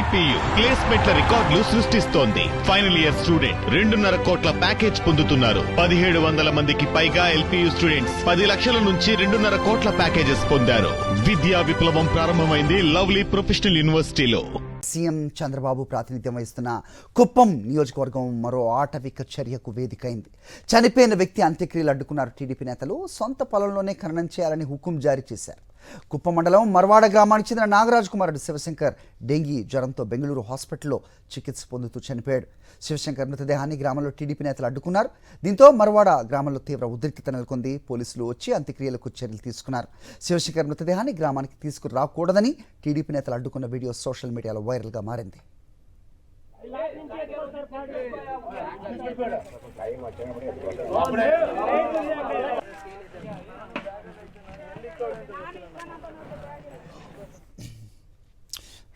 LPU ప్లేస్మెంట్ల రికార్డులు సృష్టిస్తోంది. Final year student 2.5 కోట్ల ప్యాకేజ్ పొందుతున్నారు. 1700 మందికి పైగా LPU స్టూడెంట్స్ 10 లక్షల నుంచి 2.5 కోట్ల ప్యాకేజెస్ పొందారు. విద్యా విప్లవం ప్రారంభమైంది లవ్లీ ప్రొఫెషనల్ యూనివర్సిటీలో. సీఎం చంద్రబాబు ప్రాతినిధ్యం వహిస్తున్న కుప్పం నియోజకవర్గం మరో ఆటవిక చర్యకు వేదికైంది. చనిపోయిన వ్యక్తి అంత్యక్రియలు అడ్డుకున్నారు టీడీపీ నేతలు. సొంత పొలంలోనే ఖననం చేయాలని హుకుం జారీ చేశారు. కుప్పం మండలం మర్వాడ గ్రామానికి చెందిన నాగరాజ్ కుమారుడు శివశంకర్ డెంగీ జ్వరంతో బెంగళూరు హాస్పిటల్లో చికిత్స పొందుతూ చనిపోయాడు. శివశంకర్ మృతదేహాన్ని గ్రామంలో టీడీపీ నేతలు అడ్డుకున్నారు. దీంతో మర్వాడ గ్రామంలో తీవ్ర ఉద్రిక్తత నెలకొంది. పోలీసులు వచ్చి అంత్యక్రియలకు చర్యలు తీసుకున్నారు. శివశంకర్ మృతదేహాన్ని గ్రామానికి తీసుకురాకూడదని టీడీపీ నేతలు అడ్డుకున్న వీడియో సోషల్ మీడియాలో వైరల్గా మారింది.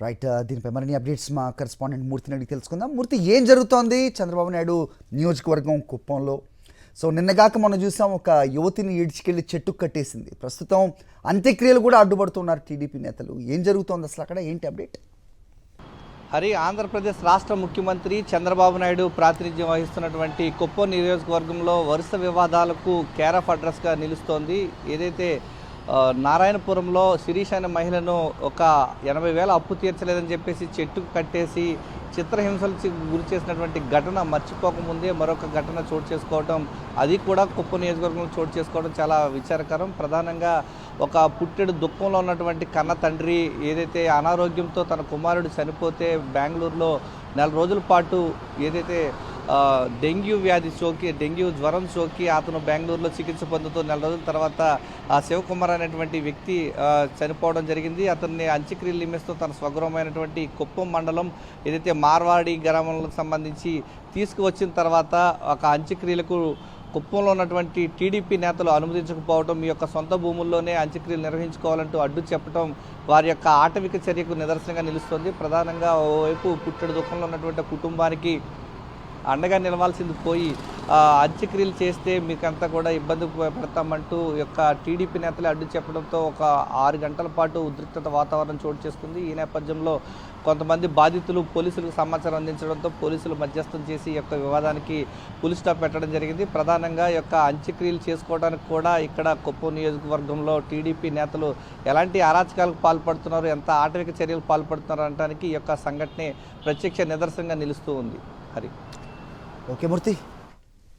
రైట్, దీనిపై మరిన్ని అప్డేట్స్ మా కరెస్పాండెంట్ మూర్తిని అడిగి తెలుసుకుందాం. మూర్తి, ఏం జరుగుతోంది చంద్రబాబు నాయుడు నియోజకవర్గం కుప్పంలో? సో నిన్నగాక మనం చూసాం, ఒక యువతిని ఈడ్చుకెళ్ళి చెట్టు కట్టేసింది. ప్రస్తుతం అంత్యక్రియలు కూడా అడ్డుపడుతున్నారు టీడీపీ నేతలు. ఏం జరుగుతోంది అసలు అక్కడ? ఏంటి అప్డేట్? హరి, ఆంధ్రప్రదేశ్ రాష్ట్ర ముఖ్యమంత్రి చంద్రబాబు నాయుడు ప్రాతినిధ్యం వహిస్తున్నటువంటి కుప్పం నియోజకవర్గంలో వరుస వివాదాలకు కేర్ ఆఫ్ అడ్రస్గా నిలుస్తోంది. ఏదైతే నారాయణపురంలో శిరీష్ అనే మహిళను ఒక 80,000 అప్పు తీర్చలేదని చెప్పేసి చెట్టుకు కట్టేసి చిత్రహింసలకు గురి చేసినటువంటి ఘటన మర్చిపోకముందే మరొక ఘటన చోటు చేసుకోవడం, అది కూడా కుప్పం నియోజకవర్గంలో చోటు చేసుకోవడం చాలా విచారకరం. ప్రధానంగా ఒక పుట్టెడు దుఃఖంలో ఉన్నటువంటి కన్న తండ్రి ఏదైతే అనారోగ్యంతో తన కుమారుడు చనిపోతే బెంగళూరులో 4 రోజుల పాటు ఏదైతే డెంగ్యూ వ్యాధి సోకి, డెంగ్యూ జ్వరం సోకి అతను బెంగళూరులో చికిత్స పొందుతూ 4 రోజుల తర్వాత శివకుమార్ అనేటువంటి వ్యక్తి చనిపోవడం జరిగింది. అతన్ని అంత్యక్రియలు నిమిస్తూ తన స్వగృహమైనటువంటి కుప్పం మండలం ఏదైతే మార్వాడి గ్రామాలకు సంబంధించి తీసుకువచ్చిన తర్వాత ఒక అంత్యక్రియలకు కుప్పంలో ఉన్నటువంటి టీడీపీ నేతలు అనుమతించకపోవడం, మీ యొక్క సొంత భూముల్లోనే అంత్యక్రియలు నిర్వహించుకోవాలంటూ అడ్డు చెప్పడం వారి యొక్క ఆటవిక చర్యకు నిదర్శనంగా నిలుస్తుంది. ప్రధానంగా ఓవైపు పుట్టెడు దుఃఖంలో ఉన్నటువంటి కుటుంబానికి అండగా నిలవాల్సింది పోయి అంత్యక్రియలు చేస్తే మీకంతా కూడా ఇబ్బంది పెడతామంటూ యొక్క టీడీపీ నేతలు అడ్డు చెప్పడంతో ఒక 6 గంటల పాటు ఉద్రిక్తత వాతావరణం చోటు చేసుకుంది. ఈ నేపథ్యంలో కొంతమంది బాధితులు పోలీసులకు సమాచారం అందించడంతో పోలీసులు మధ్యస్థం చేసి ఈ యొక్క వివాదానికి పులి స్టాప్ పెట్టడం జరిగింది. ప్రధానంగా యొక్క అంత్యక్రియలు చేసుకోవడానికి కూడా ఇక్కడ కుప్పం నియోజకవర్గంలో టీడీపీ నేతలు ఎలాంటి అరాచకాలకు పాల్పడుతున్నారు, ఎంత ఆటవిక చర్యలు పాల్పడుతున్నారు అనడానికి ఈ యొక్క సంఘటనే ప్రత్యక్ష నిదర్శనంగా నిలుస్తూ ఉంది. హరి, ఓకే మూర్తి.